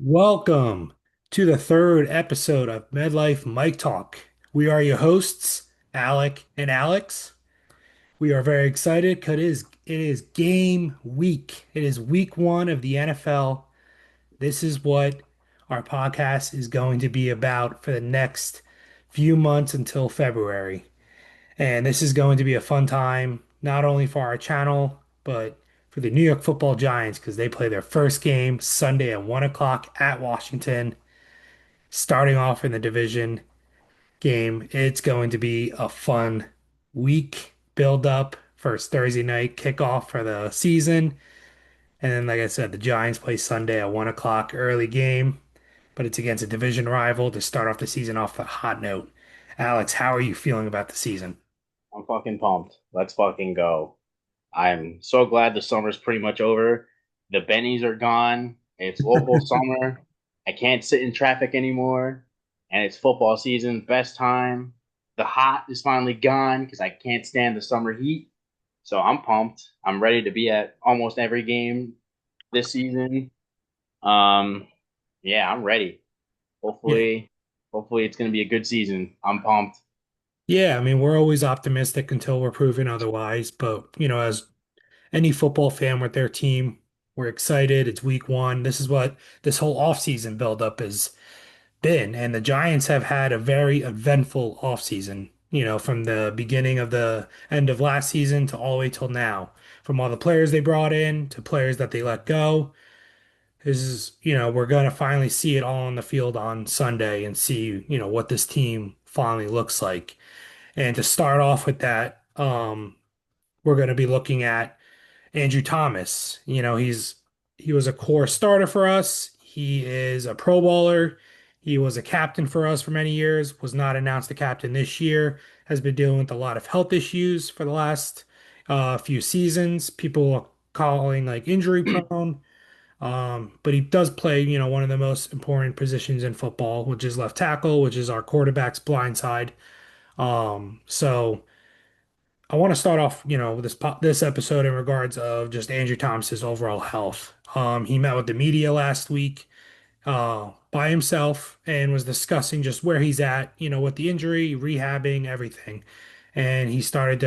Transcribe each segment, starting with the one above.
Welcome to the third episode of MetLife Mic Talk. We are your hosts, Alec and Alex. We are very excited because it is game week. It is week one of the NFL. This is what our podcast is going to be about for the next few months until February. And this is going to be a fun time, not only for our channel, but for the New York Football Giants because they play their first game Sunday at 1 o'clock at Washington, starting off in the division game. It's going to be a fun week build up, first Thursday night kickoff for the season. And then, like I said, the Giants play Sunday at 1 o'clock early game, but it's against a division rival to start off the season off a hot note. Alex, how are you feeling about the season? I'm fucking pumped. Let's fucking go. I'm so glad the summer's pretty much over. The bennies are gone. It's local summer. I can't sit in traffic anymore. And it's football season, best time. The hot is finally gone because I can't stand the summer heat. So I'm pumped. I'm ready to be at almost every game this season. Um, yeah, I'm ready. Yeah. Hopefully it's gonna be a good season. I'm pumped. Yeah, I mean, we're always optimistic until we're proven otherwise. But, as any football fan with their team, we're excited. It's week one. This is what this whole offseason buildup has been. And the Giants have had a very eventful offseason, from the beginning of the end of last season to all the way till now. From all the players they brought in to players that they let go. This is, we're going to finally see it all on the field on Sunday and see, what this team finally looks like. And to start off with that, we're going to be looking at Andrew Thomas. He was a core starter for us. He is a Pro Bowler. He was a captain for us for many years. Was not announced a captain this year. Has been dealing with a lot of health issues for the last few seasons. People are calling like injury prone. But he does play, one of the most important positions in football, which is left tackle, which is our quarterback's blind side. So I want to start off, this episode in regards of just Andrew Thomas's overall health. He met with the media last week by himself and was discussing just where he's at, with the injury, rehabbing, everything. And he started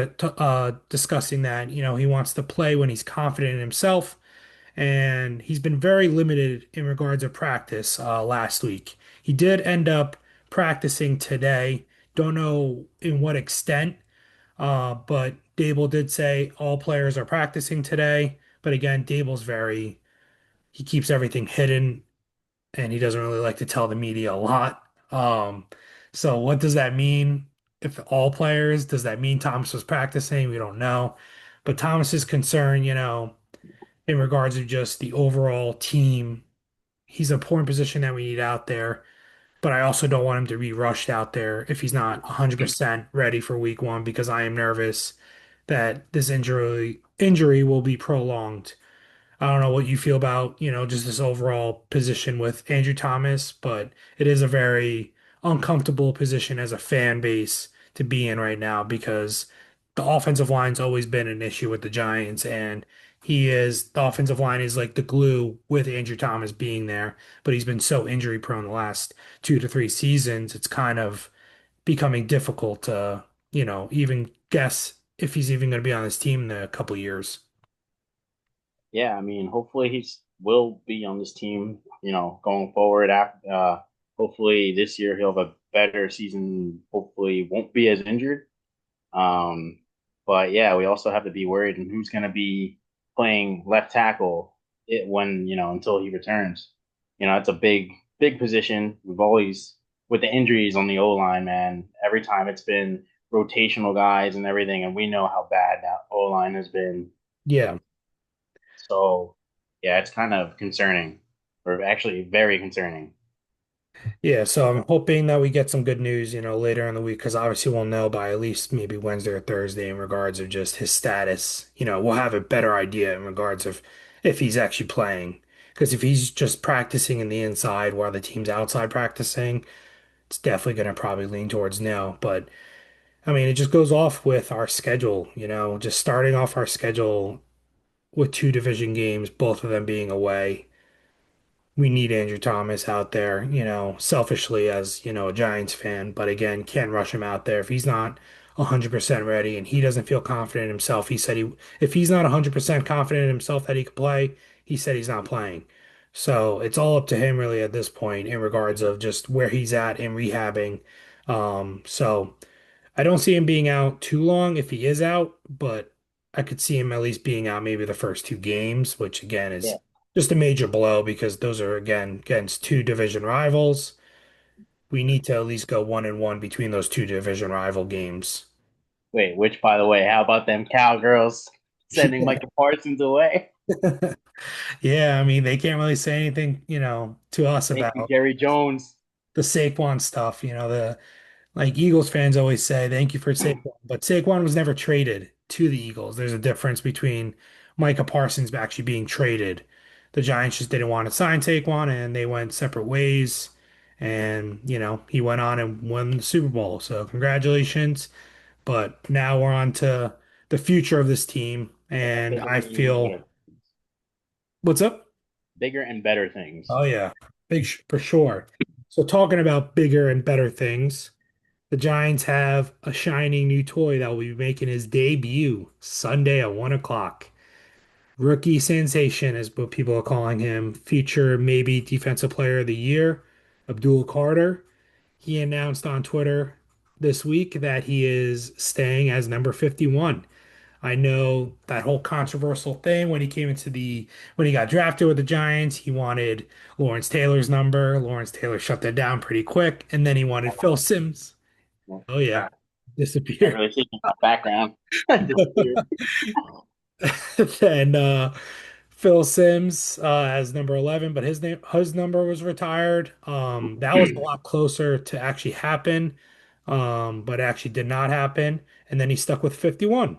discussing that, he wants to play when he's confident in himself. And he's been very limited in regards of practice last week. He did end up practicing today. Don't know in what extent. But Dable did say all players are practicing today. But again, he keeps everything hidden and he doesn't really like to tell the media a lot. So what does that mean? If all players, does that mean Thomas was practicing? We don't know. But Thomas is concerned, in regards to just the overall team. He's an important position that we need out there. But I also don't want him to be rushed out there if he's not 100% ready for week one because I am nervous that this injury will be prolonged. I don't know what you feel about, just this overall position with Andrew Thomas, but it is a very uncomfortable position as a fan base to be in right now because the offensive line's always been an issue with the Giants, and the offensive line is like the glue with Andrew Thomas being there, but he's been so injury prone the last 2 to 3 seasons, it's kind of becoming difficult to, even guess if he's even going to be on this team in a couple years. Yeah, I mean, hopefully he's will be on this team, going forward. After, hopefully this year he'll have a better season. Hopefully won't be as injured. Um, but yeah, we also have to be worried and who's going to be playing left tackle when until he returns. It's a big position. We've always with the injuries on the O line, man. Every time it's been rotational guys and everything, and we know how bad that O line has been. Yeah. So, yeah, it's kind of concerning, or actually very concerning. Yeah, so I'm hoping that we get some good news, later in the week, because obviously we'll know by at least maybe Wednesday or Thursday in regards of just his status. We'll have a better idea in regards of if he's actually playing. Because if he's just practicing in the inside while the team's outside practicing, it's definitely going to probably lean towards no. But I mean, it just goes off with our schedule, just starting off our schedule with two division games, both of them being away. we need Andrew Thomas out there, selfishly as, a Giants fan. But again, can't rush him out there if he's not 100% ready and he doesn't feel confident in himself. He said if he's not 100% confident in himself that he could play, he said he's not playing. So it's all up to him really at this point in regards of just where he's at in rehabbing. So I don't see him being out too long if he is out, but I could see him at least being out maybe the first two games, which again Yeah. is just a major blow because those are again against two division rivals. We need to at least go 1-1 between those two division rival games. Wait, which by the way, how about them Cowgirls sending Micah Parsons away? Yeah, I mean they can't really say anything, to us Thank you, about Jerry Jones. the Saquon stuff. The Like Eagles fans always say, thank you for Saquon, but Saquon was never traded to the Eagles. There's a difference between Micah Parsons actually being traded. The Giants just didn't want to sign Saquon and they went separate ways. And, he went on and won the Super Bowl. So congratulations. But now we're on to the future of this team. Yeah, And bigger I and feel, better, what's up? bigger and better things. Oh, yeah, for sure. So talking about bigger and better things. The Giants have a shining new toy that will be making his debut Sunday at 1 o'clock. Rookie sensation is what people are calling him. Future maybe defensive player of the year, Abdul Carter. He announced on Twitter this week that he is staying as number 51. I know that whole controversial thing when he got drafted with the Giants, he wanted Lawrence Taylor's number. Lawrence Taylor shut that down pretty quick, and then he wanted Phil Simms. Well, Oh yeah, uh, can't disappeared. really see my background. Disappeared. Then Phil Simms as number 11, but his number was retired. That was a lot closer to actually happen, but actually did not happen. And then he stuck with 51,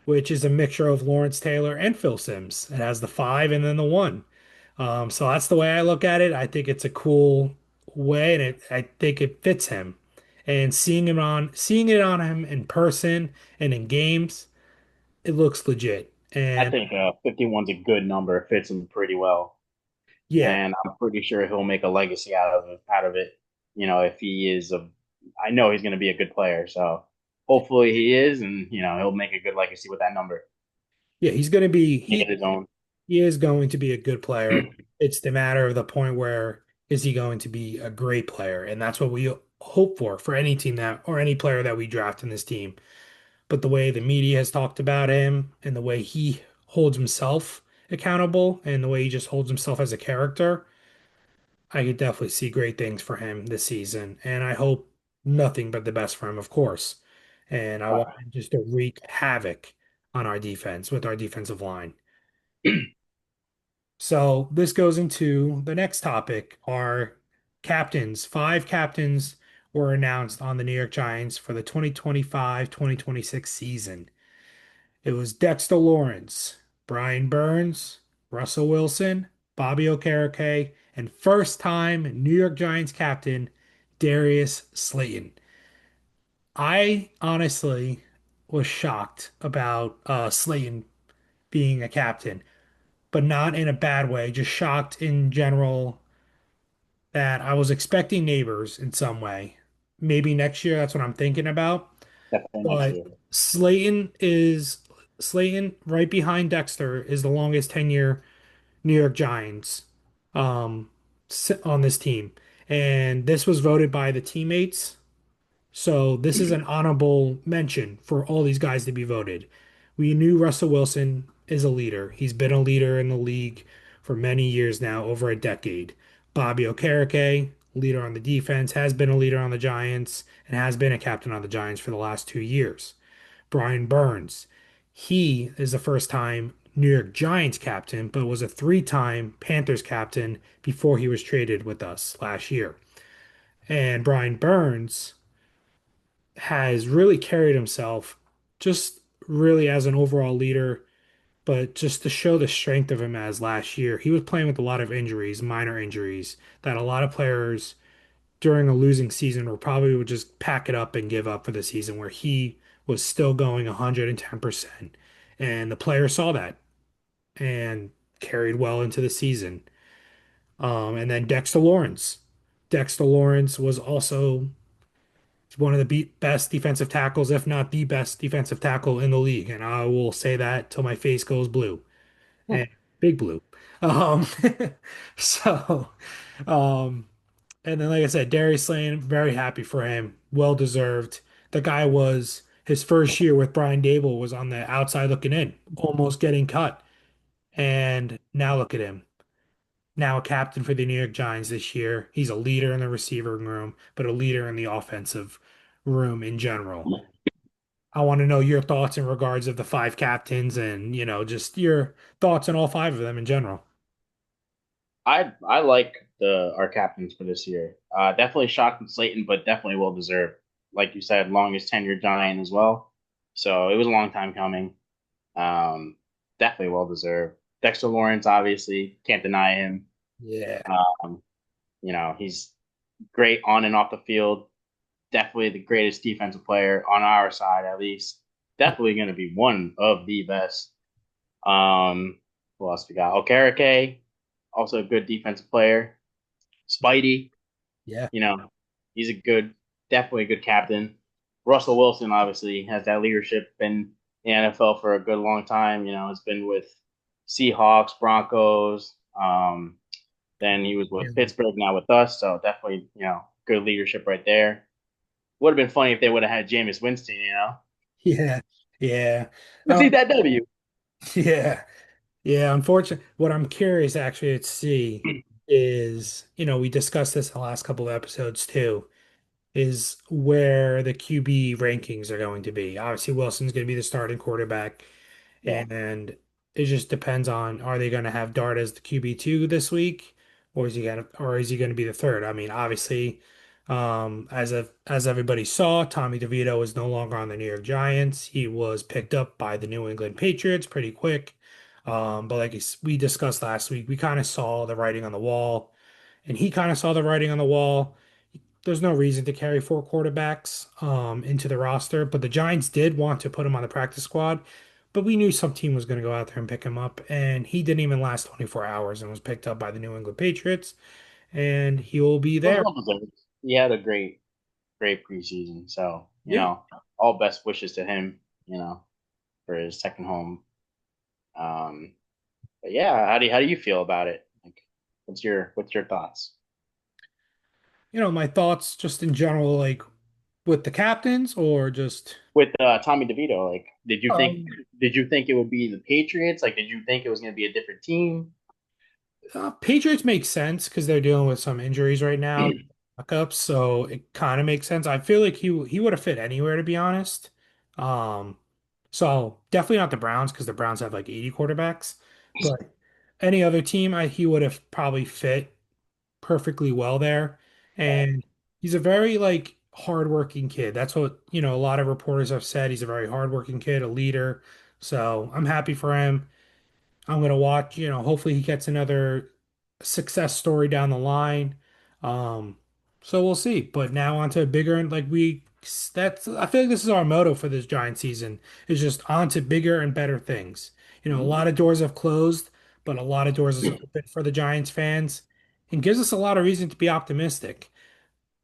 which is a mixture of Lawrence Taylor and Phil Simms. It has the five and then the one. So that's the way I look at it. I think it's a cool way, and I think it fits him. And seeing it on him in person and in games, it looks legit. I And think 51's a good number. It fits him pretty well, yeah, and I'm pretty sure he'll make a legacy out of it. If he is I know he's going to be a good player. So hopefully he is, and he'll make a good legacy with that number. yeah, he's going to be Make it his own. he is going to be a good player. It's the matter of the point where is he going to be a great player, and that's what we hope for any team that or any player that we draft in this team. But the way the media has talked about him and the way he holds himself accountable and the way he just holds himself as a character, I could definitely see great things for him this season. And I hope nothing but the best for him, of course. And I want him just to wreak havoc on our defense with our defensive line. So this goes into the next topic. Our captains, five captains were announced on the New York Giants for the 2025-2026 season. It was Dexter Lawrence, Brian Burns, Russell Wilson, Bobby Okereke, and first-time New York Giants captain Darius Slayton. I honestly was shocked about Slayton being a captain, but not in a bad way, just shocked in general that I was expecting neighbors in some way. Maybe next year, that's what I'm thinking about. Definitely next But year. Slayton right behind Dexter is the longest tenure New York Giants um on this team. And this was voted by the teammates. So this is an honorable mention for all these guys to be voted. We knew Russell Wilson is a leader. He's been a leader in the league for many years now, over a decade. Bobby Okereke, leader on the defense, has been a leader on the Giants and has been a captain on the Giants for the last 2 years. Brian Burns, he is the first time New York Giants captain, but was a three-time Panthers captain before he was traded with us last year. And Brian Burns has really carried himself just really as an overall leader, but just to show the strength of him as last year, he was playing with a lot of injuries, minor injuries, that a lot of players during a losing season would just pack it up and give up for the season, where he was still going 110%. And the players saw that and carried well into the season. And then Dexter Lawrence. Dexter Lawrence was also one of the best defensive tackles, if not the best defensive tackle in the league. And I will say that till my face goes blue Hmm. and big blue. Um, so, um, and then, like I said, Darius Slane, very happy for him. Well deserved. The guy was his first year with Brian Dable was on the outside looking in, almost getting cut. And now look at him. Now a captain for the New York Giants this year. He's a leader in the receiving room, but a leader in the offensive room in general. I want to know your thoughts in regards of the five captains and, just your thoughts on all five of them in general. I like the our captains for this year. Definitely shocked with Slayton, but definitely well deserved. Like you said, longest tenured Giant as well. So it was a long time coming. Um, Definitely well deserved. Dexter Lawrence, obviously, can't deny him. Yeah. Um, he's great on and off the field. Definitely the greatest defensive player on our side, at least. Definitely going to be one of the best. Um, who else we got? Okereke, also a good defensive player. Spidey, Yeah. you know, he's a good, definitely a good captain. Russell Wilson obviously has that leadership, been in the NFL for a good long time. It's been with Seahawks, Broncos. Then he was with Yeah. Pittsburgh, now with us. So definitely, good leadership right there. Would have been funny if they would have had Jameis Winston. Yeah. Yeah. Let's see that W. Yeah. Yeah. Unfortunately, what I'm curious actually to see is, we discussed this in the last couple of episodes too, is where the QB rankings are going to be. Obviously, Wilson's going to be the starting quarterback. Yeah. And it just depends on are they going to have Dart as the QB2 this week, or is he going to be the third? I mean, obviously, as everybody saw, Tommy DeVito is no longer on the New York Giants. He was picked up by the New England Patriots pretty quick. But like we discussed last week, we kind of saw the writing on the wall, and he kind of saw the writing on the wall. There's no reason to carry four quarterbacks into the roster, but the Giants did want to put him on the practice squad. But we knew some team was going to go out there and pick him up, and he didn't even last 24 hours and was picked up by the New England Patriots, and he will be Well, there. well deserved. He had a great preseason. So, Yeah. all best wishes to him, for his second home. Um, but yeah, how do you feel about it? Like, what's your thoughts My thoughts just in general, like with the captains or just with Tommy DeVito? Like, did you think um, did you think it would be the Patriots? Like, did you think it was going to be a different team? Patriots make sense because they're dealing with some injuries right now, backups, so it kind of makes sense. I feel like he would have fit anywhere to be honest. Um, so definitely not the Browns because the Browns have like 80 quarterbacks, but any other team, he would have probably fit perfectly well there. And he's a very like hardworking kid. That's what, a lot of reporters have said. He's a very hardworking kid, a leader. So I'm happy for him. I'm gonna watch, hopefully he gets another success story down the line. Um, so we'll see. But now on to bigger and like that's I feel like this is our motto for this Giant season is just on to bigger and better things. A lot of doors have closed, but a lot of doors is open for the Giants fans and gives us a lot of reason to be optimistic.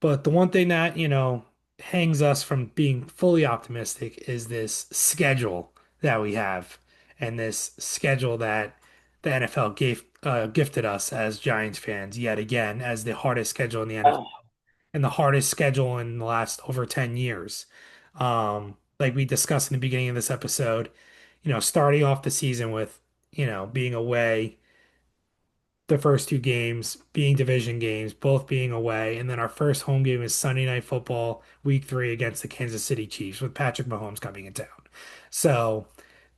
But the one thing that, hangs us from being fully optimistic is this schedule that we have and this schedule that the NFL gifted us as Giants fans yet again as the hardest schedule in the NFL Oh, and the hardest schedule in the last over 10 years. Like we discussed in the beginning of this episode, starting off the season with, being away the first two games being division games, both being away. And then our first home game is Sunday Night Football, week 3 against the Kansas City Chiefs with Patrick Mahomes coming in town. So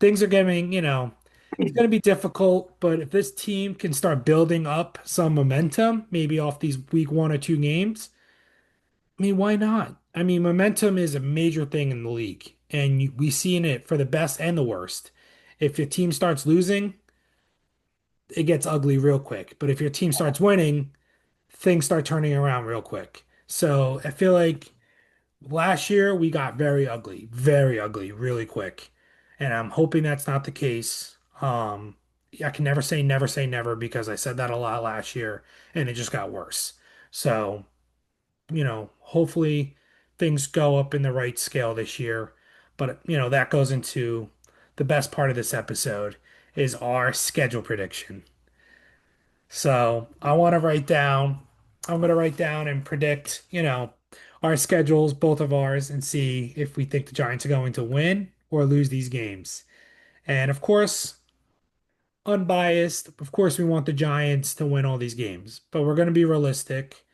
things are getting, it's going to be difficult, but if this team can start building up some momentum, maybe off these week 1 or 2 games, I mean, why not? I mean, momentum is a major thing in the league, and we see in it for the best and the worst. If your team starts losing, it gets ugly real quick. But if your team starts winning, things start turning around real quick. So I feel like last year we got very ugly, really quick. And I'm hoping that's not the case. I can never say never because I said that a lot last year and it just got worse. So, hopefully things go up in the right scale this year. But, that goes into the best part of this episode is our schedule prediction. So I'm going to write down and predict, our schedules, both of ours, and see if we think the Giants are going to win or lose these games. And of course, unbiased, of course, we want the Giants to win all these games, but we're going to be realistic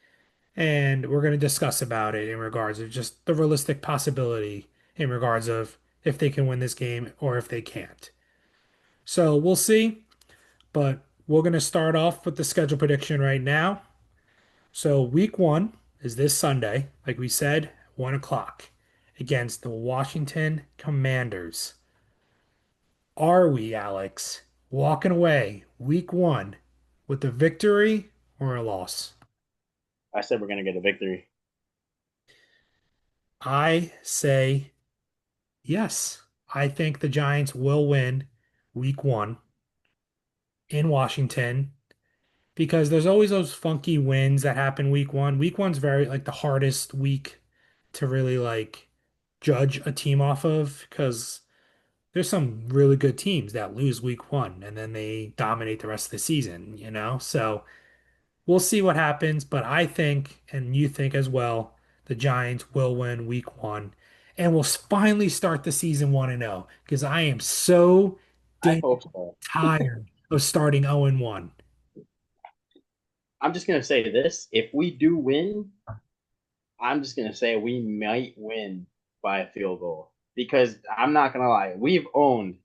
and we're going to discuss about it in regards of just the realistic possibility in regards of if they can win this game or if they can't. So we'll see, but we're going to start off with the schedule prediction right now. So week one is this Sunday, like we said, 1 o'clock against the Washington Commanders. Are we, Alex, walking away week one with a victory or a loss? I said we're gonna get a victory. I say yes. I think the Giants will win week one in Washington because there's always those funky wins that happen week one. Week one's very like the hardest week to really like judge a team off of because there's some really good teams that lose week one and then they dominate the rest of the season. So we'll see what happens, but I think, and you think as well, the Giants will win week one and we'll finally start the season 1-0 because I am so I damn hope so. tired of starting 0-1. I'm just gonna say this: if we do win, I'm just gonna say we might win by a field goal because I'm not gonna lie, we've owned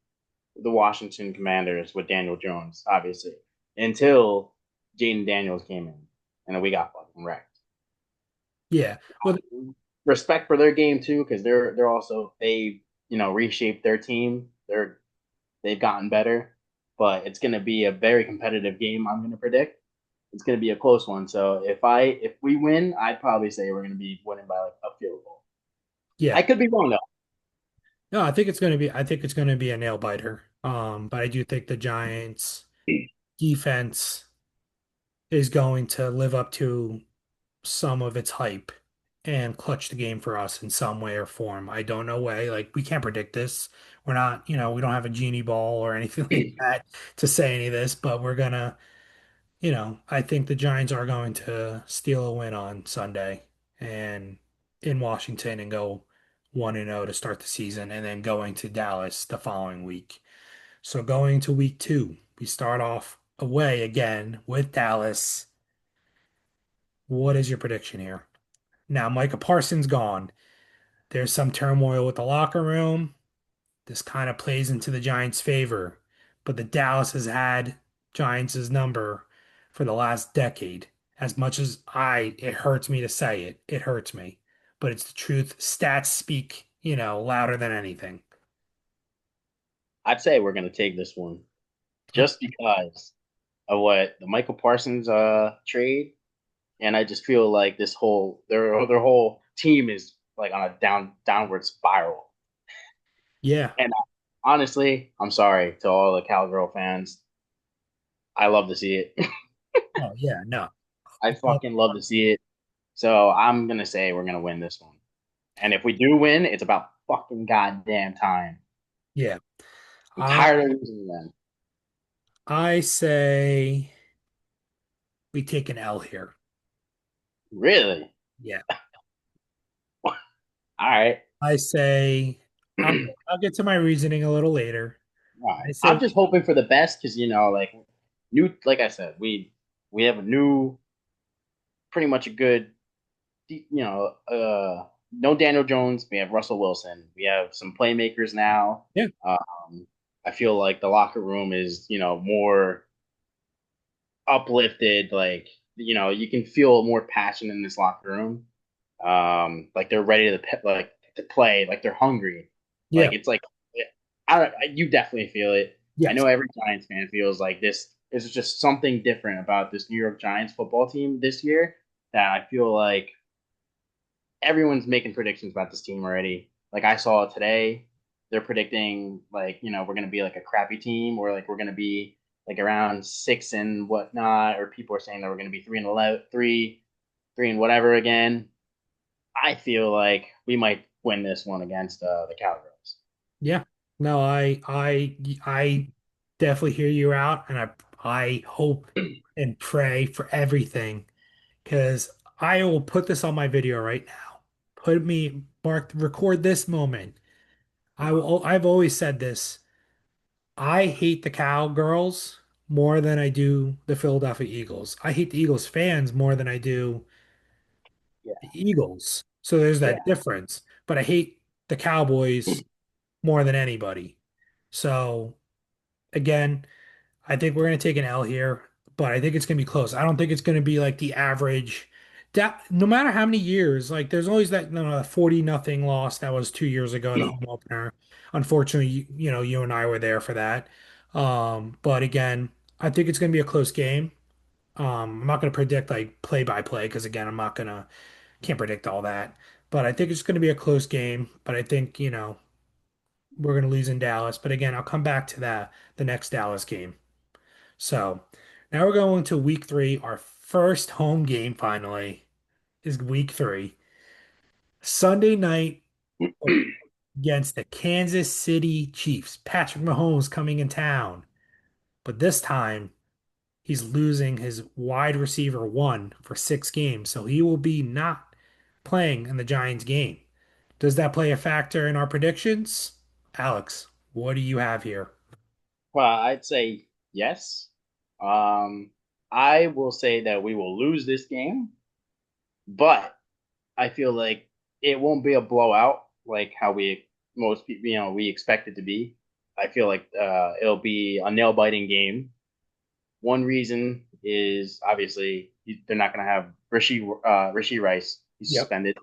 the Washington Commanders with Daniel Jones, obviously, until Jaden Daniels came in, and then we got fucking wrecked. Yeah. Well, Respect for their game too, because they're also they reshaped their team. They've gotten better, but it's going to be a very competitive game. I'm going to predict it's going to be a close one. So if we win, I'd probably say we're going to be winning by like a field goal. I yeah. could be wrong though. No, I think it's going to be a nail biter. But I do think the Giants defense is going to live up to some of its hype and clutch the game for us in some way or form. I don't know way. Like we can't predict this. We're not, we don't have a genie ball or anything like that to say any of this, but we're gonna, I think the Giants are going to steal a win on Sunday and in Washington and go 1-0 to start the season and then going to Dallas the following week. So going to week two, we start off away again with Dallas. What is your prediction here? Now, Micah Parsons gone. There's some turmoil with the locker room. This kind of plays into the Giants' favor, but the Dallas has had Giants' number for the last decade. As much as it hurts me to say it, it hurts me, but it's the truth. Stats speak, louder than anything. I'd say we're going to take this one just because of what the Michael Parsons trade, and I just feel like this whole their whole team is like on a downward spiral. Yeah. And honestly, I'm sorry to all the Cowgirl fans. I love to see it. Oh, yeah. No. I fucking love to see it. So I'm gonna say we're gonna win this one. And if we do win, it's about fucking goddamn time. Yeah. I'm I tired of losing them. I say we take an L here. Really? Yeah. All right. I say I'll get to my reasoning a little later. All right. I say I'm just hoping for the best because like like I said, we have a new, pretty much a good, no Daniel Jones. We have Russell Wilson. We have some playmakers now. yeah. I feel like the locker room is more uplifted. Like you can feel more passion in this locker room. Like they're ready to play. Like they're hungry. Yeah. Like it's like I don't. You definitely feel it. I Yes. know every Giants fan feels like this. Is just something different about this New York Giants football team this year that I feel like everyone's making predictions about this team already. Like I saw today, they're predicting like we're gonna be like a crappy team or like we're gonna be like around 6 and whatnot, or people are saying that we're going to be 3-11, 3 and whatever again. I feel like we might win this one against the Cowgirls. Yeah. No, I definitely hear you out, and I hope and pray for everything because I will put this on my video right now. Record this moment. I've always said this. I hate the Cowgirls more than I do the Philadelphia Eagles. I hate the Eagles fans more than I do Yeah, the Eagles. So there's yeah. that difference. But I hate the Cowboys more than anybody. So again, I think we're going to take an L here, but I think it's going to be close. I don't think it's going to be like the average. That no matter how many years, like there's always that 40-0 loss that was 2 years ago, the home opener. Unfortunately, you and I were there for that. But again, I think it's going to be a close game. I'm not going to predict like play by play because again, can't predict all that. But I think it's going to be a close game. But I think, we're going to lose in Dallas. But again, I'll come back to that the next Dallas game. So now we're going to week three. Our first home game finally is week three. Sunday night against the Kansas City Chiefs. Patrick Mahomes coming in town. But this time he's losing his wide receiver one for 6 games. So he will be not playing in the Giants game. Does that play a factor in our predictions? Alex, what do you have here? Well, I'd say yes. Um, I will say that we will lose this game, but I feel like it won't be a blowout like how most people we expect it to be. I feel like it'll be a nail biting game. One reason is obviously they're not going to have Rishi Rice. He's Yep. suspended.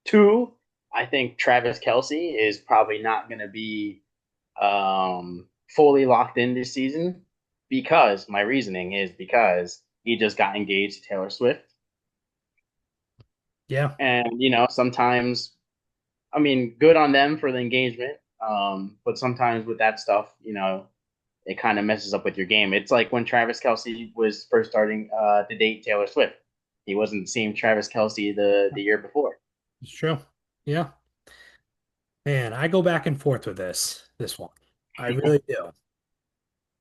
Two, I think Travis Kelsey is probably not going to be fully locked in this season because my reasoning is because he just got engaged to Taylor Swift. Yeah. And, sometimes, I mean, good on them for the engagement. But sometimes with that stuff, it kind of messes up with your game. It's like when Travis Kelsey was first starting to date Taylor Swift. He wasn't the same Travis Kelsey the year before. It's true. Yeah. Man, I go back and forth with this one. I really do.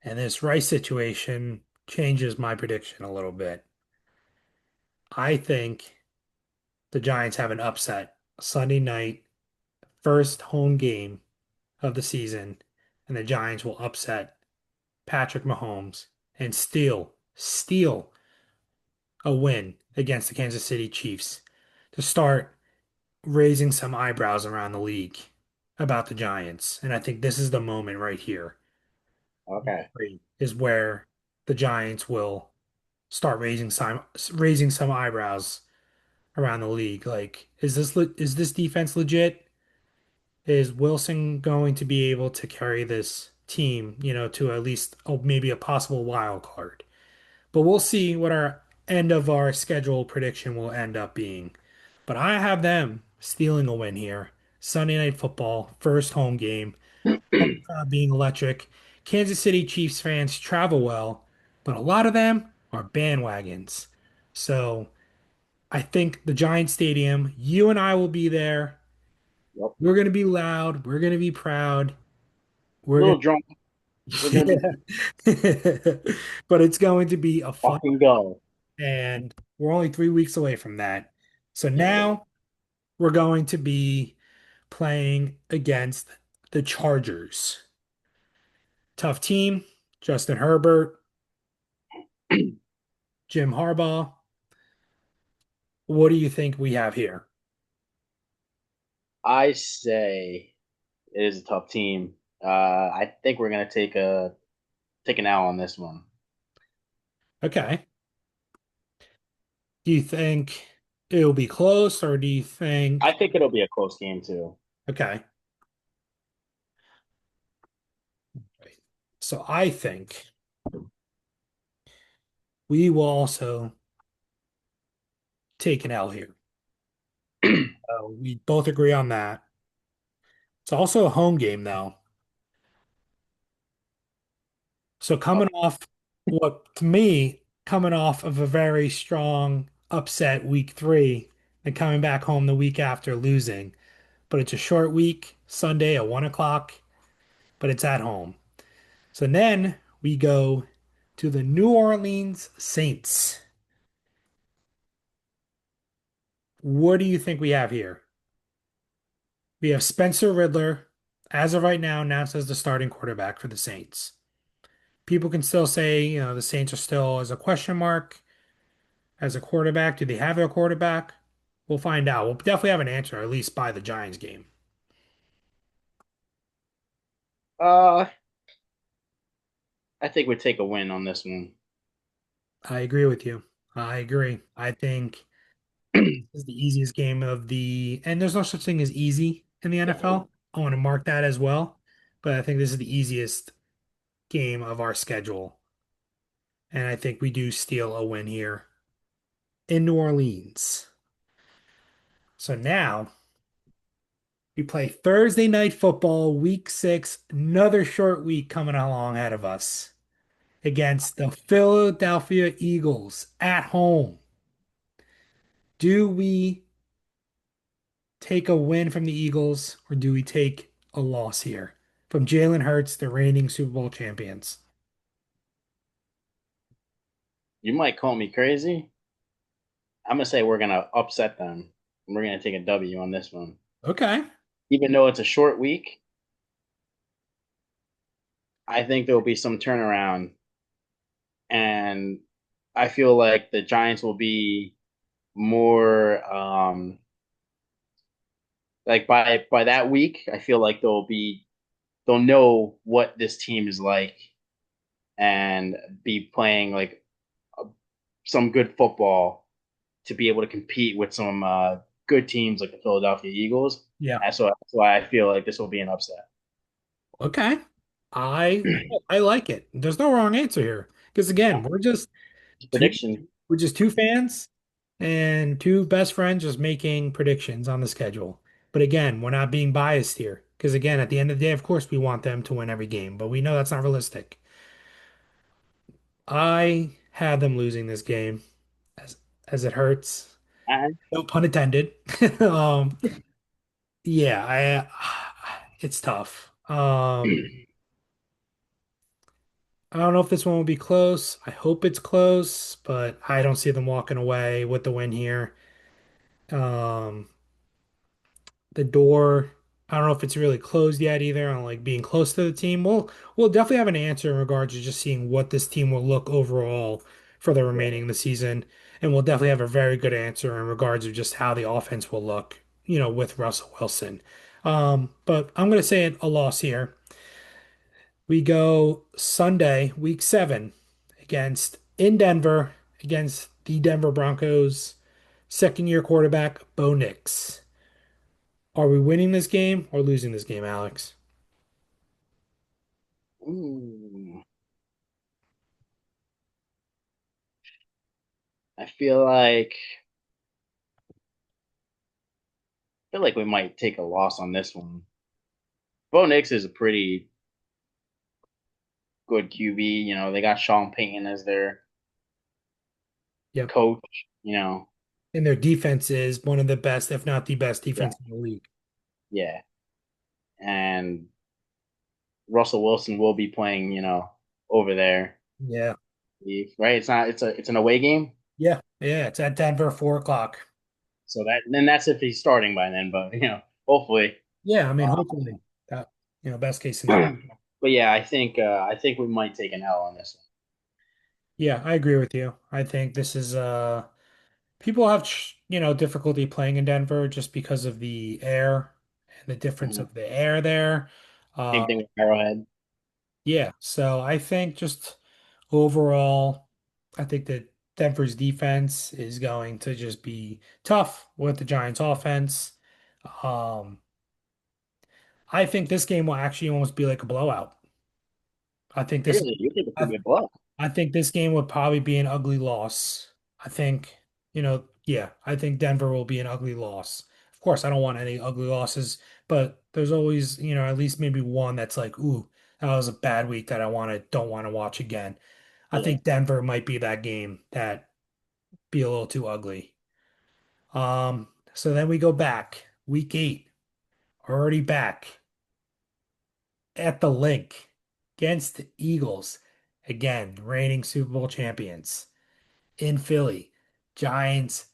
And this Rice situation changes my prediction a little bit. I think the Giants have an upset Sunday night, first home game of the season, and the Giants will upset Patrick Mahomes and steal a win against the Kansas City Chiefs to start raising some eyebrows around the league about the Giants. And I think this is the moment right here Okay. is where the Giants will start raising some eyebrows around the league. Like, is this defense legit? Is Wilson going to be able to carry this team, to at least maybe a possible wild card? But we'll see what our end of our schedule prediction will end up being. But I have them stealing a win here. Sunday Night Football, first home game. Home crowd being electric. Kansas City Chiefs fans travel well, but a lot of them are bandwagons. So I think the Giant Stadium, you and I will be there. Yep. We're going to be loud. We're going to be proud. A We're going little drunk. We're gonna be to, but it's going to be a fun, fucking go. and we're only 3 weeks away from that. So now we're going to be playing against the Chargers. Tough team. Justin Herbert, Jim Harbaugh. What do you think we have here? I say it is a tough team. I think we're gonna take an L on this one. Okay. Do you think it'll be close, or do you I think, think it'll be a close game too. okay, so I think we will also take an L here. We both agree on that. It's also a home game, though. So Oh, coming off what to me, coming off of a very strong upset week three and coming back home the week after losing. But it's a short week, Sunday at 1 o'clock, but it's at home. So then we go to the New Orleans Saints. What do you think we have here? We have Spencer Riddler, as of right now, announced as the starting quarterback for the Saints. People can still say, the Saints are still as a question mark as a quarterback. Do they have their quarterback? We'll find out. We'll definitely have an answer, at least by the Giants game. uh, I think we'd take a win on this one. I agree with you. I agree. I think this is the easiest game of and there's no such thing as easy in the NFL. I want to mark that as well. But I think this is the easiest game of our schedule. And I think we do steal a win here in New Orleans. So now we play Thursday night football, week six, another short week coming along ahead of us against the Philadelphia Eagles at home. Do we take a win from the Eagles or do we take a loss here from Jalen Hurts, the reigning Super Bowl champions? You might call me crazy. I'm gonna say we're gonna upset them. We're gonna take a W on this one, Okay. even though it's a short week. I think there will be some turnaround, and I feel like the Giants will be more like by that week. I feel like they'll know what this team is like and be playing like some good football to be able to compete with some good teams like the Philadelphia Eagles. Yeah. And so that's why I feel like this will be an upset. Okay. I I like it. There's no wrong answer here. Because again, two Prediction. we're just two fans and two best friends just making predictions on the schedule. But again, we're not being biased here. Because again, at the end of the day, of course, we want them to win every game, but we know that's not realistic. I had them losing this game as as it hurts. And No pun intended. Um, yeah, it's tough. I don't know if this one will be close. I hope it's close, but I don't see them walking away with the win here. Um, the door, I don't know if it's really closed yet either on like being close to the team. We'll definitely have an answer in regards to just seeing what this team will look overall for the remaining of the season. And we'll definitely have a very good answer in regards of just how the offense will look, with Russell Wilson. But I'm gonna say a loss here. We go Sunday, week seven, against in Denver, against the Denver Broncos, second year quarterback, Bo Nix. Are we winning this game or losing this game, Alex? ooh, I feel like we might take a loss on this one. Bo Nix is a pretty good QB. You know, they got Sean Payton as their Yep. coach. You know, And their defense is one of the best, if not the best yeah, defense in the league. yeah, and Russell Wilson will be playing. You know, over there, Yeah. right? It's not. It's an away game. Yeah. Yeah. It's at Denver, 4 o'clock. So that's if he's starting by then. But hopefully. Yeah. I mean, Uh, hopefully that, best case scenario. but yeah, I think we might take an L on this Yeah, I agree with you. I think this is people have difficulty playing in Denver just because of the air and the one. difference of the air there. Same Uh thing with Arrowhead. yeah, so I think just overall, I think that Denver's defense is going to just be tough with the Giants offense. Um I think this game will actually almost be like a blowout. I think this Really, you think it could I, be a blow? I think this game would probably be an ugly loss. I think, yeah, I think Denver will be an ugly loss. Of course, I don't want any ugly losses, but there's always, at least maybe one that's like, ooh, That was a bad week that I don't want to watch again. I Yeah. think Denver might be that game that be a little too ugly. So then we go back. Week 8, already back at the link against the Eagles. Again, reigning Super Bowl champions in Philly. Giants,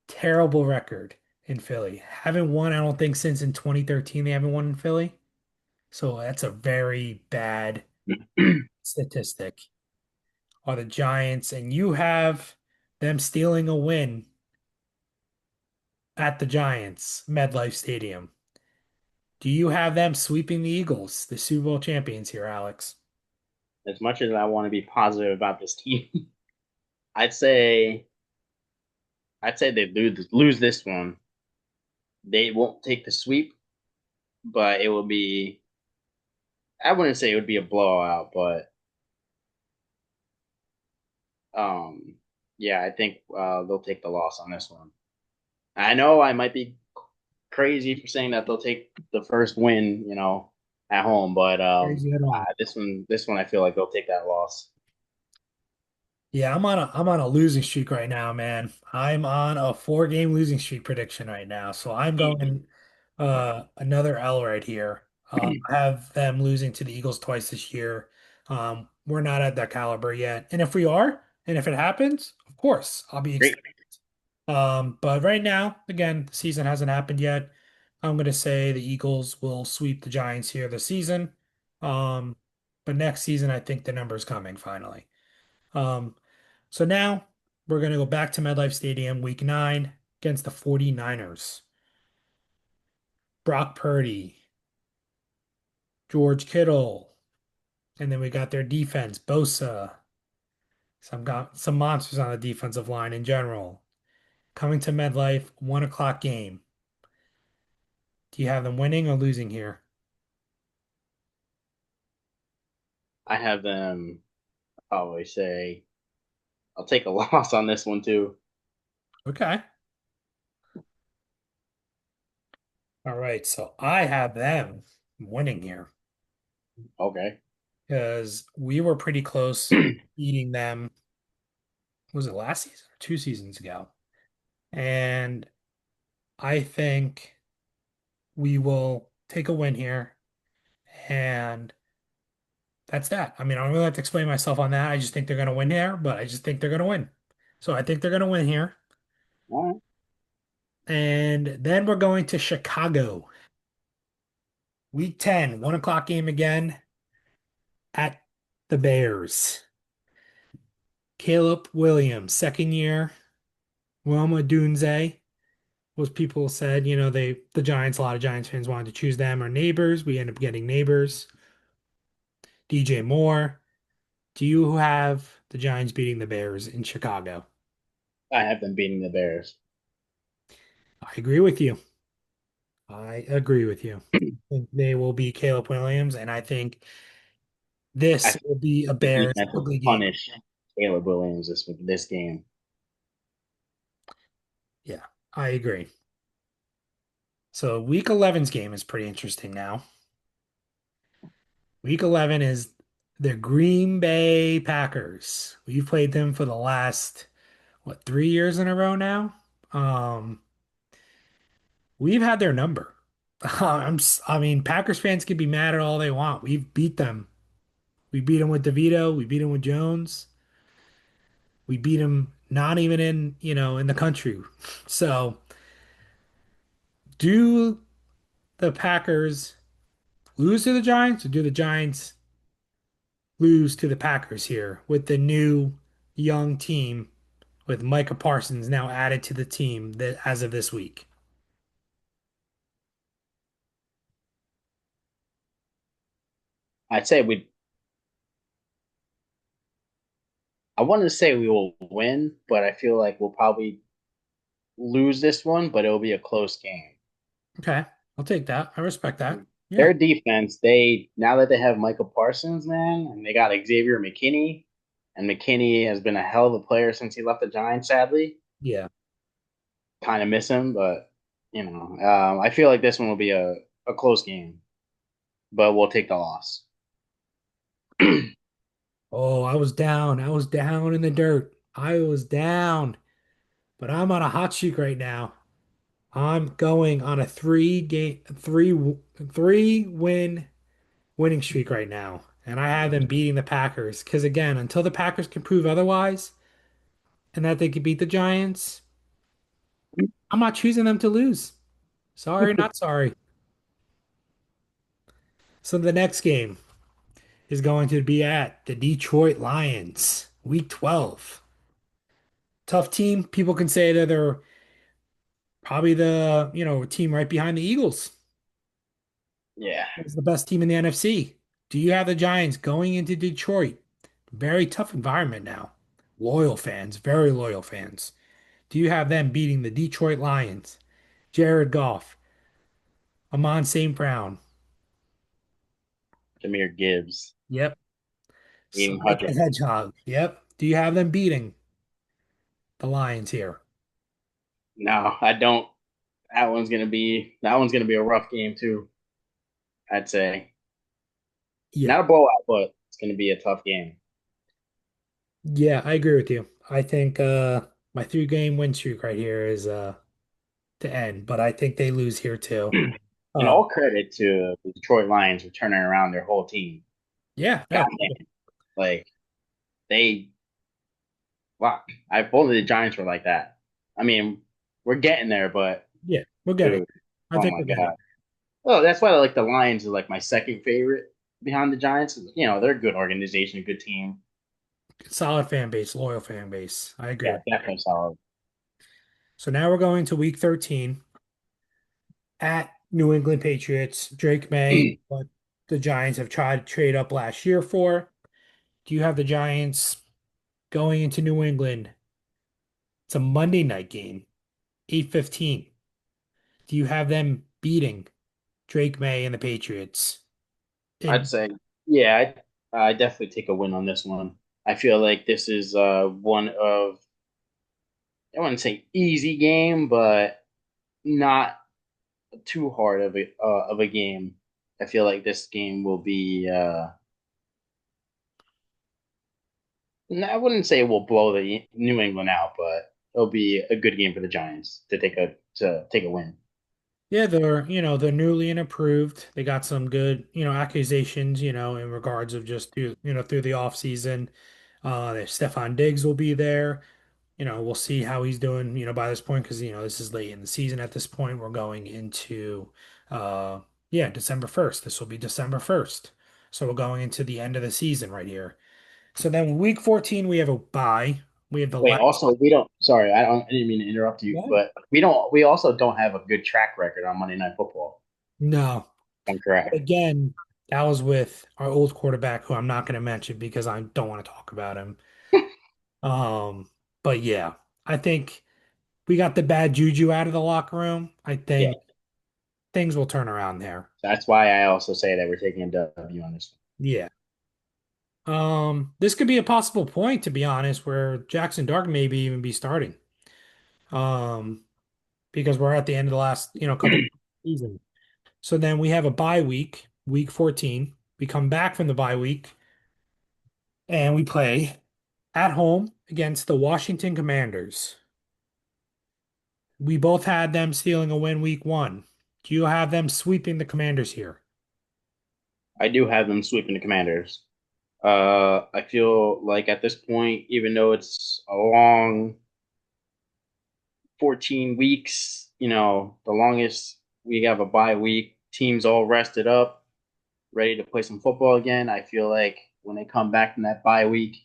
terrible record in Philly. Haven't won, I don't think, since in 2013 they haven't won in Philly. So that's a very bad statistic. Are the Giants, and you have them stealing a win at the Giants, MetLife Stadium. Do you have them sweeping the Eagles, the Super Bowl champions here, Alex? As much as I want to be positive about this team, I'd say they lose this one. They won't take the sweep, but it will be. I wouldn't say it would be a blowout, but um, yeah, I think they'll take the loss on this one. I know I might be crazy for saying that they'll take the first win, at home, but Crazy at all. this one, I feel like they'll take that loss. Yeah, I'm on a losing streak right now, man. I'm on a 4-game losing streak prediction right now. So I'm going another L right here. I have them losing to the Eagles twice this year. We're not at that caliber yet. And if we are, and if it happens, of course, I'll be Great. ecstatic. But right now, again, the season hasn't happened yet. I'm going to say the Eagles will sweep the Giants here this season. Um, but next season, I think the number's coming finally. Um, so now we're going to go back to MetLife Stadium, week 9 against the 49ers. Brock Purdy, George Kittle, and then we got their defense, Bosa. Some monsters on the defensive line in general. Coming to MetLife, 1 o'clock game. Do you have them winning or losing here? I have them probably say I'll take a loss on this one too. Okay. All right. So I have them winning here Okay. because we were pretty close beating them. Was it last season or 2 seasons ago? And I think we will take a win here. And that's that. I mean, I don't really have to explain myself on that. I just think they're going to win here, but I just think they're going to win. So I think they're going to win here. All right. And then we're going to Chicago. Week 10, 1 o'clock game again at the Bears. Caleb Williams, second year. Roma Dunze was people said, the Giants, a lot of Giants fans wanted to choose them or neighbors. We end up getting neighbors. DJ Moore. Do you have the Giants beating the Bears in Chicago? I have them beating the Bears. I agree with you. I agree with you. I think they will be Caleb Williams, and I think I this think will be a the Bears defense will ugly game. punish Caleb Williams this game. Yeah, I agree. So week 11's game is pretty interesting now. Week 11 is the Green Bay Packers. We've played them for the last, what, 3 years in a row now? Um, we've had their number. I mean, Packers fans can be mad at all they want. We've beat them. We beat them with DeVito. We beat them with Jones. We beat them not even in the country. So, do the Packers lose to the Giants, or do the Giants lose to the Packers here with the new young team with Micah Parsons now added to the team that as of this week? I'd say I want to say we will win, but I feel like we'll probably lose this one, but it'll be a close game. Okay, I'll take that. I respect that. Yeah, Their defense, they now that they have Michael Parsons, man, and they got Xavier McKinney, and McKinney has been a hell of a player since he left the Giants, sadly. yeah. Kind of miss him, but I feel like this one will be a close game, but we'll take the loss. Oh, I was down. I was down in the dirt. I was down, but I'm on a hot streak right now. I'm going on a three win winning streak right now. And I have them beating the Packers. Because again, until the Packers can prove otherwise and that they can beat the Giants, I'm not choosing them to lose. Sorry, not sorry. So the next game is going to be at the Detroit Lions, week 12. Tough team. People can say that they're probably the team right behind the Eagles. Yeah, It's the best team in the NFC. Do you have the Giants going into Detroit? Very tough environment now. Loyal fans, very loyal fans. Do you have them beating the Detroit Lions? Jared Goff, Amon St. Brown. Jameer Gibbs, Yep. Aiden Sonic the Hudson. Hedgehog. Yep. Do you have them beating the Lions here? No, I don't. That one's gonna be a rough game too. I'd say Yeah. not a blowout, but it's gonna be a tough game. Yeah, I agree with you. I think my three-game win streak right here is to end, but I think they lose here too. And Uh all credit to the Detroit Lions for turning around their whole team. yeah, God no. damn, like they, wow. I both of the Giants were like that. I mean, we're getting there, but Yeah, we'll get it. dude, I oh think my we'll get it. god. Well, that's why I like the Lions are like my second favorite behind the Giants. They're a good organization, a good team. Solid fan base, loyal fan base. I agree Yeah, with you. definitely solid. So now we're going to week 13 at New England Patriots. Drake May, what the Giants have tried to trade up last year for. Do you have the Giants going into New England? It's a Monday night game, 8:15. Do you have them beating Drake May and the Patriots? I'd And say, yeah, I definitely take a win on this one. I feel like this is one of, I wouldn't say easy game, but not too hard of a game. I feel like this game will be. I wouldn't say it will blow the New England out, but it'll be a good game for the Giants to take a win. yeah, they're newly and approved. They got some good accusations, in regards of just through the offseason. Stefan Diggs will be there. We'll see how he's doing by this point because this is late in the season at this point. We're going into uh yeah, December 1st. This will be December 1st. So we're going into the end of the season right here. So then week 14 we have a bye. We have the Wait, last also we don't. Sorry, I didn't mean to interrupt you, what? but we don't. We also don't have a good track record on Monday Night Football. No. I'm correct. Again, that was with our old quarterback who I'm not going to mention because I don't want to talk about him. Um, but yeah, I think we got the bad juju out of the locker room. I Yeah, think things will turn around there. that's why I also say that we're taking a W on this Yeah. This could be a possible point, to be honest, where Jackson Dark maybe even be starting. Um, because we're at the end of the last couple one. season. So then we have a bye week, week 14. We come back from the bye week and we play at home against the Washington Commanders. We both had them stealing a win week 1. Do you have them sweeping the Commanders here? I do have them sweeping the Commanders. I feel like at this point, even though it's a long 14 weeks, the longest we have a bye week, teams all rested up, ready to play some football again. I feel like when they come back from that bye week,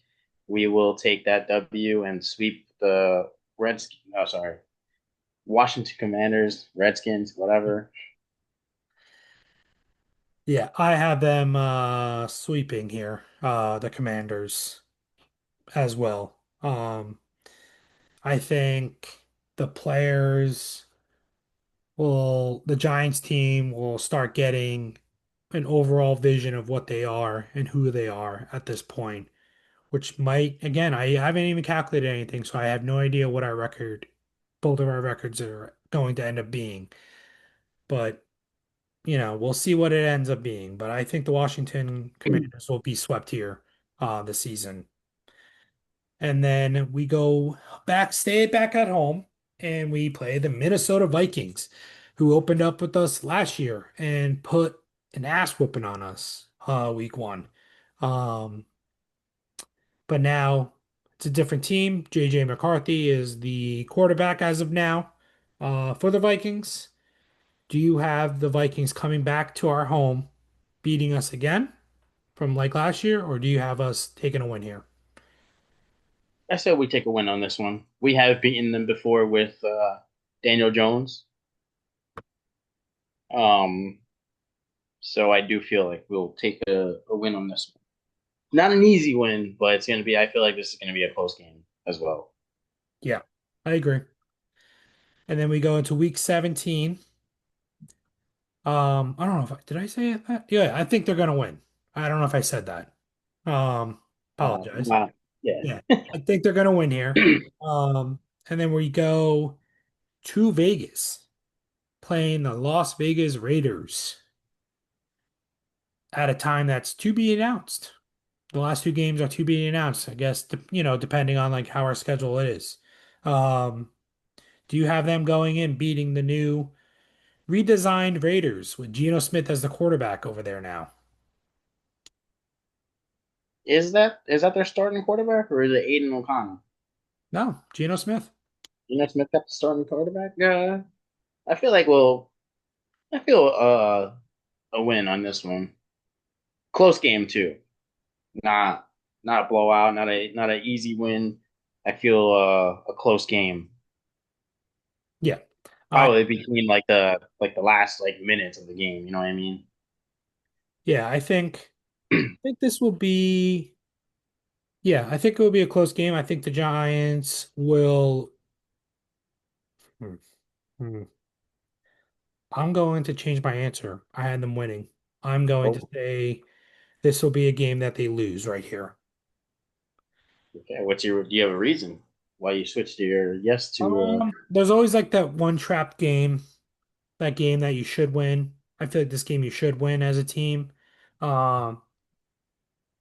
we will take that W and sweep the Redskins. Oh, sorry, Washington Commanders, Redskins, whatever. Yeah, I have them sweeping here, the Commanders as well. I think the Giants team will start getting an overall vision of what they are and who they are at this point, which might, again, I haven't even calculated anything, so I have no idea what both of our records are going to end up being. But we'll see what it ends up being, but I think the Washington Commanders will be swept here this season. And then we go back, stay back at home, and we play the Minnesota Vikings, who opened up with us last year and put an ass whooping on us week one. Um, but now it's a different team. JJ McCarthy is the quarterback as of now for the Vikings. Do you have the Vikings coming back to our home, beating us again from like last year, or do you have us taking a win here? I said we take a win on this one. We have beaten them before with Daniel Jones. Um, so I do feel like we'll take a win on this one. Not an easy win, but it's going to be, I feel like this is going to be a close game as well. Yeah, I agree. And then we go into week 17. I don't know if did I say that? Yeah, I think they're gonna win. I don't know if I said that. Apologize. Not, yeah. Yeah, I think they're gonna win here. Um, and then we go to Vegas, playing the Las Vegas Raiders at a time that's to be announced. The last two games are to be announced, I guess, depending on like how our schedule is. Um, do you have them going in beating the new redesigned Raiders with Geno Smith as the quarterback over there now? Is that their starting quarterback or is it Aiden O'Connell? No, Geno Smith. You know Smith got the starting quarterback? Yeah. I feel like I feel a win on this one. Close game too. Not not a blowout, not a easy win. I feel a close game. Yeah. I Probably between like the last like minutes of the game, you know what I mean? yeah, I think this will be yeah, I think it will be a close game. I think the Giants will hmm, hmm. I'm going to change my answer. I had them winning. I'm going to Oh, say this will be a game that they lose right here. okay. Do you have a reason why you switched your yes to There's always like that one trap game, that game that you should win. I feel like this game you should win as a team. Um,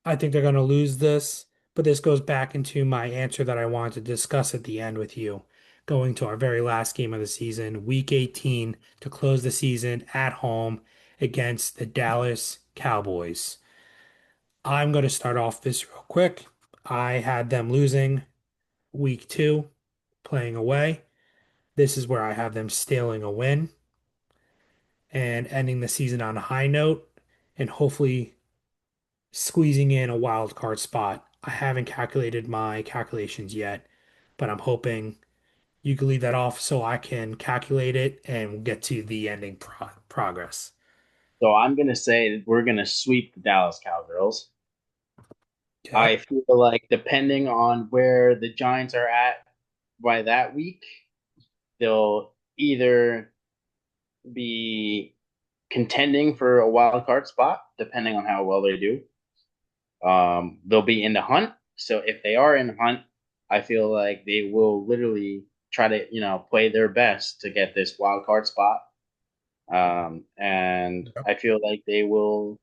I think they're going to lose this, but this goes back into my answer that I wanted to discuss at the end with you, going to our very last game of the season, week 18, to close the season at home against the Dallas Cowboys. I'm going to start off this real quick. I had them losing week two, playing away. This is where I have them stealing a win and ending the season on a high note and hopefully squeezing in a wild card spot. I haven't calculated my calculations yet, but I'm hoping you can leave that off so I can calculate it and get to the ending progress. so I'm gonna say we're gonna sweep the Dallas Cowgirls. Okay. I feel like depending on where the Giants are at by that week, they'll either be contending for a wild card spot, depending on how well they do. They'll be in the hunt. So if they are in the hunt, I feel like they will literally try to, play their best to get this wild card spot. And Yep. I feel like they will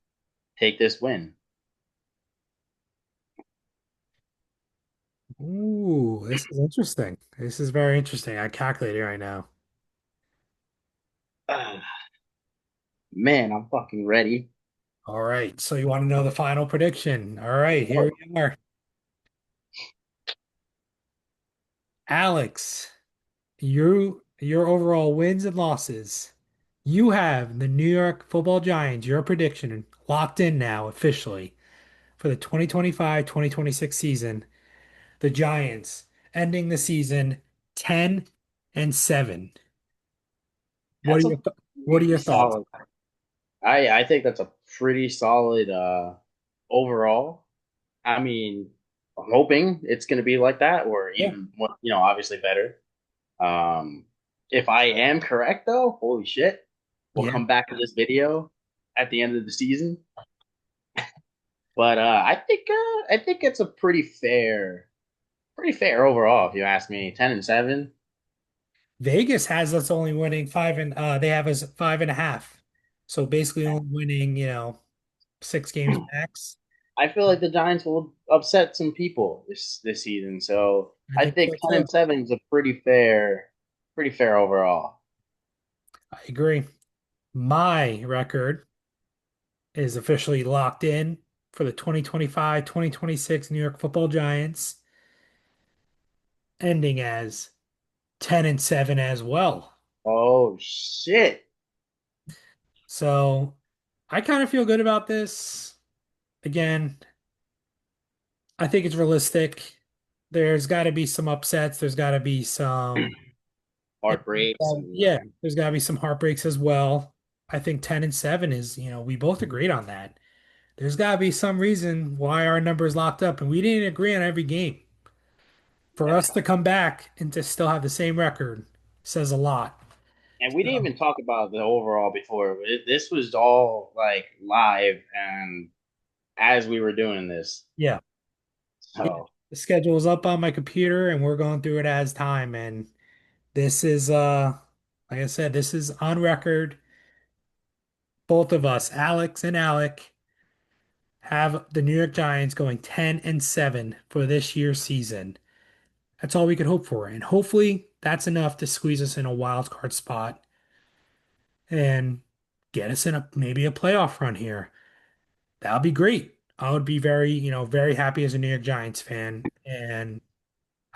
take this win. Ooh, this is interesting. This is very interesting. I calculated right now. Man, I'm fucking ready. All right. So you want to know the final prediction? All right, here we are. Alex, your overall wins and losses. You have the New York Football Giants, your prediction locked in now officially for the 2025-2026 season. The Giants ending the season 10 and 7. What are That's your a th what are pretty your thoughts? solid. I think that's a pretty solid overall. I mean, I'm hoping it's going to be like that, or Yeah. even obviously better. Um, if I am correct, though, holy shit, we'll Yeah. come back to this video at the end of the season. But I think it's a pretty fair overall, if you ask me. 10-7. Vegas has us only winning five and they have us 5.5. So basically only winning, 6 games max. I feel like the Giants will upset some people this season. So I I think think so 10 too. and 7 is a pretty fair overall. I agree. My record is officially locked in for the 2025-2026 New York Football Giants, ending as 10 and 7 as well. Oh shit! So I kind of feel good about this. Again, I think it's realistic. There's got to be some upsets. There's got to be some, Heartbreaks and yeah, there's got to be some heartbreaks as well. I think 10 and 7 is, we both agreed on that. There's got to be some reason why our number is locked up, and we didn't agree on every game. For yeah. us to come back and to still have the same record says a lot. And we didn't So, even talk about the overall before. This was all like live and as we were doing this. yeah. Yeah. So The schedule is up on my computer and we're going through it as time. And this is like I said, this is on record. Both of us, Alex and Alec, have the New York Giants going 10 and 7 for this year's season. That's all we could hope for. And hopefully that's enough to squeeze us in a wild card spot and get us in maybe a playoff run here. That would be great. I would be very, very happy as a New York Giants fan. And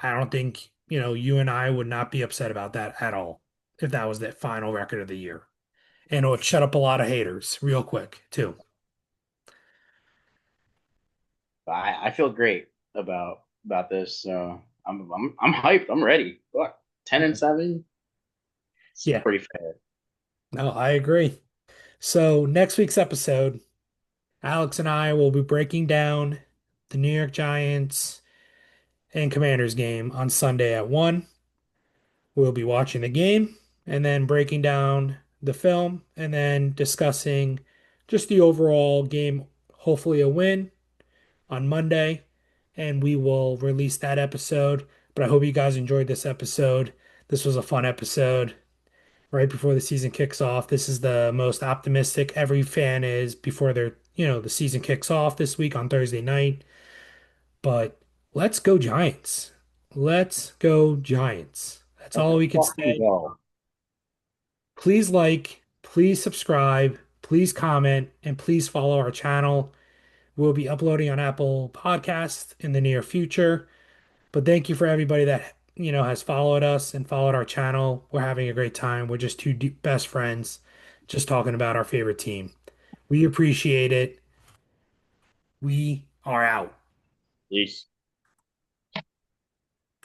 I don't think, you and I would not be upset about that at all if that was the final record of the year. And it would shut up a lot of haters real quick, too. I feel great about this. So I'm hyped. I'm ready. Look, 10 and 7. It's Yeah, pretty fair. no, I agree. So next week's episode, Alex and I will be breaking down the New York Giants and Commanders game on Sunday at 1. We'll be watching the game and then breaking down the film and then discussing just the overall game, hopefully a win on Monday. And we will release that episode. But I hope you guys enjoyed this episode. This was a fun episode right before the season kicks off. This is the most optimistic every fan is before the season kicks off this week on Thursday night. But let's go Giants. Let's go Giants. That's Let's all we could fucking say. go. Please like, please subscribe, please comment, and please follow our channel. We'll be uploading on Apple Podcasts in the near future. But thank you for everybody that, has followed us and followed our channel. We're having a great time. We're just two best friends just talking about our favorite team. We appreciate it. We are out. Peace.